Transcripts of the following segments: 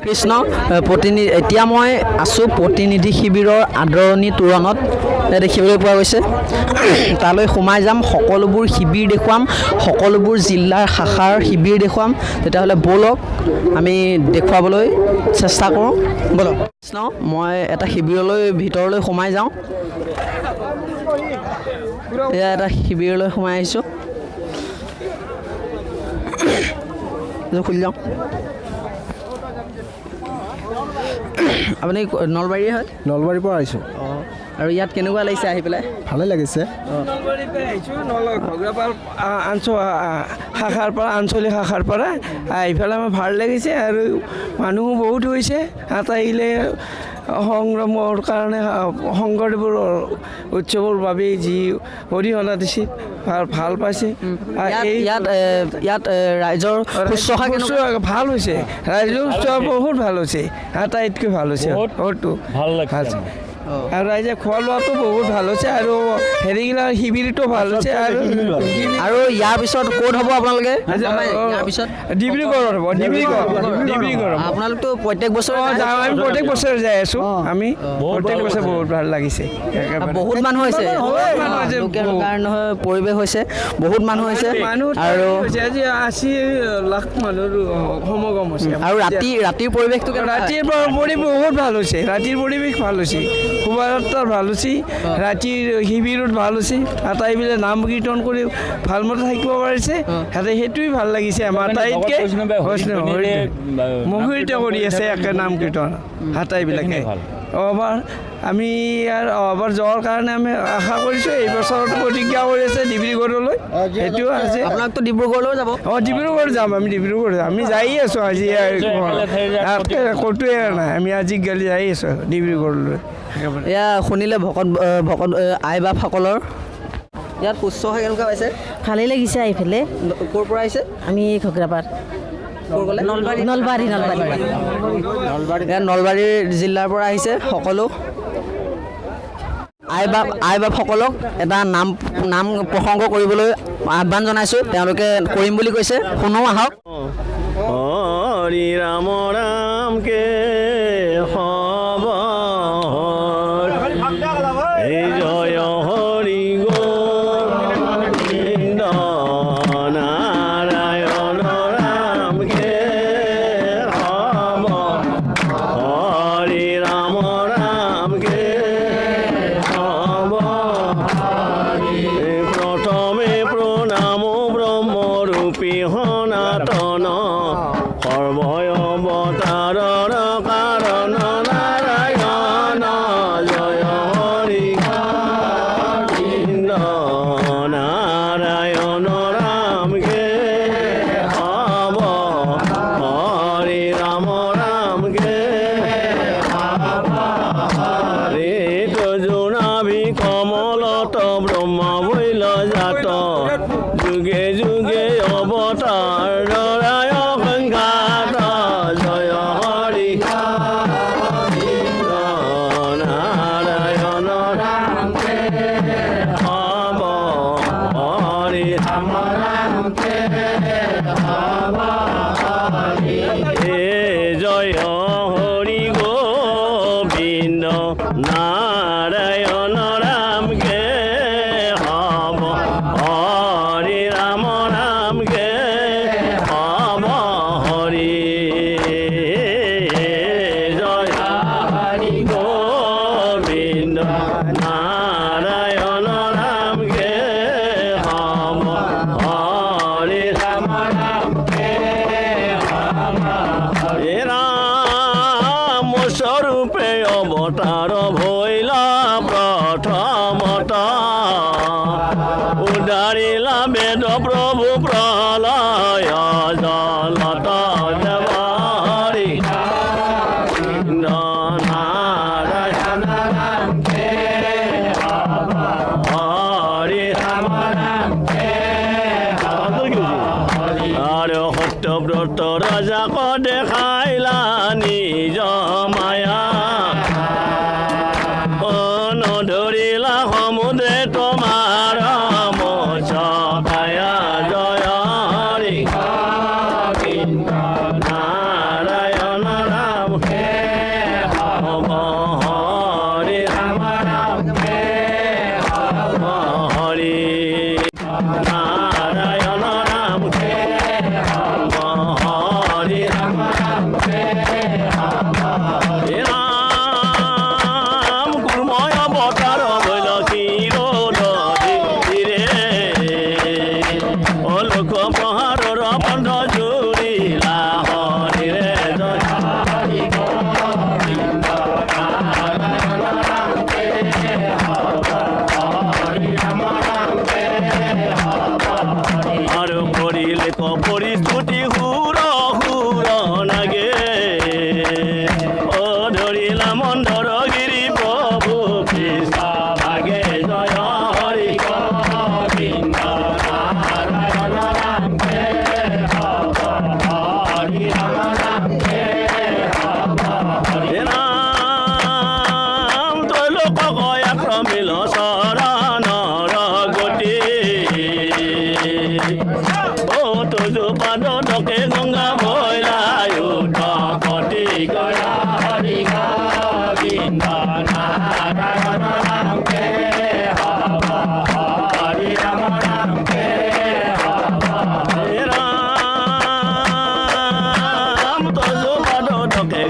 কৃষ্ণ প্ৰতিনিধি এতিয়া মই আছোঁ প্ৰতিনিধি শিবিৰৰ আদৰণি তোৰণত দেখিবলৈ পোৱা গৈছে তালৈ সোমাই যাম সকলোবোৰ শিবিৰ দেখুৱাম সকলোবোৰ জিলাৰ শাখাৰ শিবিৰ দেখুৱাম তেতিয়াহ'লে ব'লক আমি দেখুৱাবলৈ চেষ্টা কৰোঁ ব'লক কৃষ্ণ মই এটা শিবিৰলৈ ভিতৰলৈ সোমাই যাওঁ এয়া এটা শিবিৰলৈ সোমাই আহিছোঁ খুলি যাওঁ আপুনি নলবাৰীৰ হয় নলবাৰীৰ পৰা আহিছোঁ আৰু ইয়াত কেনেকুৱা লাগিছে আহি পেলাই ভালে লাগিছে নলবাৰীৰ পৰা আহিছোঁ ঘগ্ৰাপাৰ শাখাৰ পৰা আঞ্চলিক শাখাৰ পৰা আহি পেলাই আমাৰ ভাল লাগিছে আৰু মানুহো বহুত হৈছে তাত আহিলে সংগ্ৰামৰ কাৰণে শংকৰদেৱৰ উৎসৱৰ বাবে যি অৰিহণা দিছে ভাল পাইছে ইয়াত ৰাইজৰ শুশ্ৰূষা ভাল হৈছে ৰাইজৰ উৎসৱ বহুত ভাল হৈছে আটাইতকৈ ভাল হৈছে বহুতো ভাল লাগিছে আৰু ৰাইজে খোৱা লোৱাটো বহুত ভাল হৈছে আৰু হেৰিগিলা শিবিৰটো ভাল হৈছে আৰু ইয়াৰ পিছত ক'ত হ'ব আপোনালোকে ইয়াৰ পিছত ডিব্ৰুগড়ত হ'ব ডিব্ৰুগড় আপোনালোকতো প্ৰত্যেক বছৰে যাওঁ আমি প্ৰত্যেক বছৰে যাই আছোঁ আমি প্ৰত্যেক বছৰে বহুত ভাল লাগিছে বহুত মানুহ হৈছে কাৰণে পৰিৱেশ হৈছে বহুত মানুহ হৈছে আৰু আজি 80 লাখ মানুহৰ সমাগম হৈছে আৰু ৰাতিৰ পৰিৱেশটো ৰাতিৰ পৰিৱেশ বহুত ভাল হৈছে ৰাতিৰ পৰিৱেশ ভাল হৈছে শোভাযাত্ৰাৰ ভাল হৈছে ৰাতিৰ শিবিৰত ভাল হৈছে আটাইবিলাক নাম কীৰ্তন কৰি ভালমতে থাকিব পাৰিছে সিহঁতে সেইটোৱে ভাল লাগিছে আমাৰ আটাইতকৈ মুখৰিত কৰি আছে একে নাম কীৰ্তন আটাইবিলাকে অবাৰ আমি অবাৰ যোৱাৰ কাৰণে আমি আশা কৰিছোঁ এই বছৰতো প্ৰতিজ্ঞা কৰি আছে ডিব্ৰুগড়লৈ সেইটো আছে আপোনাকতো ডিব্ৰুগড়লৈ যাব ডিব্ৰুগড় যাম আমি ডিব্ৰুগড় যাম আমি যাই আছোঁ আজি ক'তোৱে নাই আমি আজি গেলি যাই আছোঁ ডিব্ৰুগড়লৈ এয়া শুনিলে ভকত আই বাপসকলৰ ইয়াত শুশ্ৰূষা কেনেকুৱা পাইছে ভালেই লাগিছে আহি পেলাই ক'ৰ পৰা আহিছে আমি ঘগ্ৰাপাৰ নলবাৰী নলবাৰীৰ জিলাৰ পৰা আহিছে সকলো আই বাপসকলক এটা নাম প্ৰসংগ কৰিবলৈ আহ্বান জনাইছোঁ তেওঁলোকে কৰিম বুলি কৈছে শুনো আহক হৰি ৰাম ৰাম কে জয় হৰি গোবিন্দ নাৰায়ণ ৰাম কে হৰি ৰাম ৰাম কে প্ৰথমে প্ৰণাম ব্ৰহ্মৰূপী সনাতন সৰ্বয় অৱতাৰৰ কাৰণ নাৰায়ণ জয় হৰি গোবিন্দ নাৰায়ণ ৰাম কে হৰি ৰাম ৰাম কে ঋত জোনাভি কমলত ব্ৰহ্ম বৈল জাত যুগে যুগে অৱতাৰ নৰায় সংঘাত জয় হৰি নাৰায়ণ ৰাম কে হৰি ৰাম ৰাম কে জয় হৰি গোবিন্দ নাৰায়ণ ৰাম কে হৰি ৰাম ৰাম কে হৰি জয় হৰি গোবিন্দ নাৰায়ণ ৰাম কে হৰি ৰাম ৰাম কে ৰাম স্বৰূপে অৱতাৰ ভৈলা প্ৰথমত উদাৰিলা বেদ প্ৰভু প্ৰলয় জলত দেৱাৰী নাৰায়ণ ৰাম কে হৰি ৰাম ৰাম কে আৰু সত্যব্ৰত ৰাজাক দেখাইলা নিজ মায়া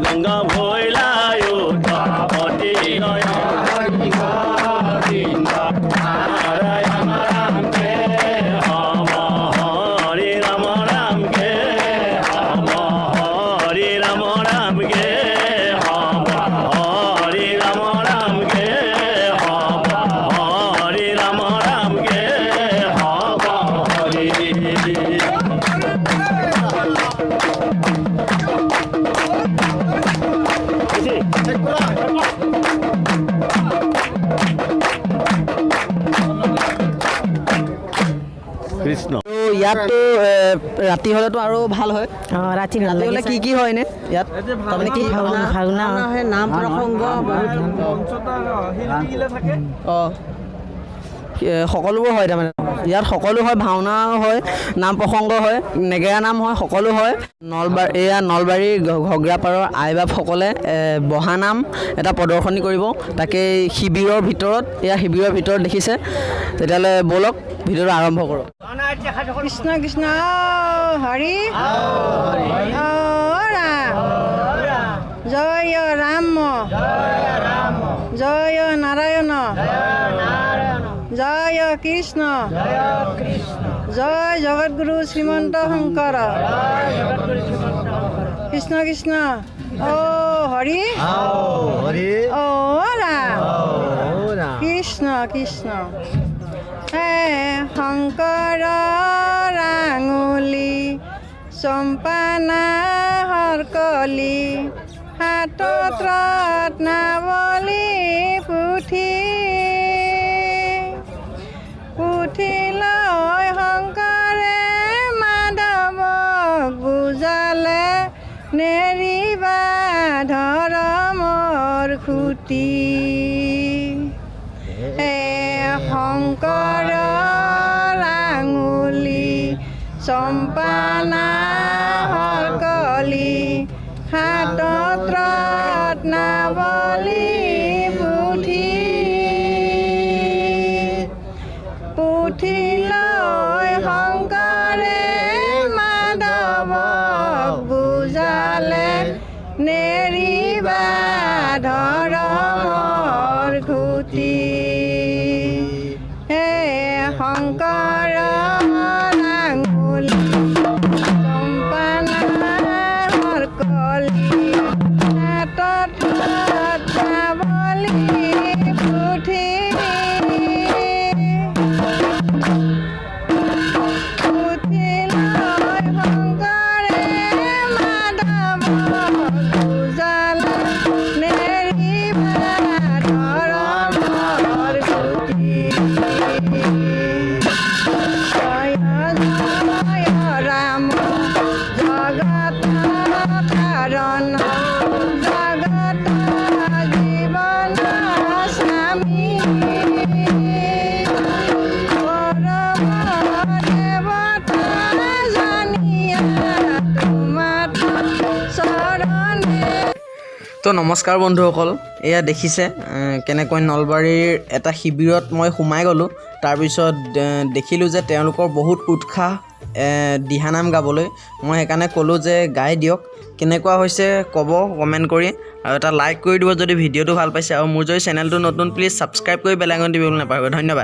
গঙ্গা ভৈলাই উত্তাপতি লয় নারায়ণ রাম কে হম হরে রাম রাম কে হম হরে রাম রাম কে হম হরে রাম রাম কে হম হরে রাম রাম কে হম হরে কৃষ্ণ তো ইয়াততো ৰাতি হ'লেতো আৰু ভাল হয় অঁ ৰাতি ভাল ৰাতি হ'লে লাগিছে কি হয় এনে ইয়াত তাৰমানে কি ভাওনা ভাওনা নাম প্ৰসংগ অঁ সকলোবোৰ হয় তাৰমানে ইয়াত সকলো হয় ভাওনাও হয় নাম প্ৰসংগ হয় নেগেৰা নাম হয় সকলো হয় নলবাৰীৰ ঘগ্ৰাপাৰৰ আইবাপসকলে বহা নাম এটা প্ৰদৰ্শনী কৰিব তাকে শিবিৰৰ ভিতৰত দেখিছে তেতিয়াহ'লে ব'লক ভিডিঅ'টো আৰম্ভ কৰোঁ কৃষ্ণ কৃষ্ণ হৰি জয় ৰাম জয় নাৰায়ণ জয় কৃষ্ণ জয় জগতগুৰু শ্ৰীমন্ত শংকৰ কৃষ্ণ কৃষ্ণ হৰি ৰাম কৃষ্ণ কৃষ্ণ হে শংকৰ ৰাঙুলি চম্পানা হৰকলি হাতত ৰত্নাৱলী পুথি লৈ শংকৰে মাধৱক বুজালে নেৰিবা ধৰ্মৰ খুটি হে শংকৰ ৰাঙুলি চম্পানা হৰকলি হাতত ৰত্নাৱলী পুথি লৈ শংকৰে মাধৱক বুজালে নেৰিবা ধৰ্মৰ খুটি হে শংকৰ ৰাঙুলি চম্পানা হৰকলি হাতত ৰত্নাৱলী পুথি লৈ শংকৰে মাধৱক বুজালে নেৰিবা ধৰ্মৰ খুটি জয় জয় ৰাম জগত কাৰণ জগত জীৱন স্বামী তো নমস্কাৰ বন্ধুসকল এয়া দেখিছে কেনেকৈ নলবাৰীৰ এটা শিবিৰত মই সোমাই গ'লোঁ তাৰপিছত দেখিলোঁ যে তেওঁলোকৰ বহুত উৎসাহ দিহানাম গাবলৈ মই সেইকাৰণে ক'লোঁ যে গাই দিয়ক কেনেকুৱা হৈছে ক'ব কমেণ্ট কৰি আৰু এটা লাইক কৰি দিব যদি ভিডিঅ'টো ভাল পাইছে আৰু মোৰ যদি চেনেলটো নতুন প্লিজ ছাবস্ক্ৰাইব কৰি বেল আইকন দিবলৈ নাপাহৰিব ধন্যবাদ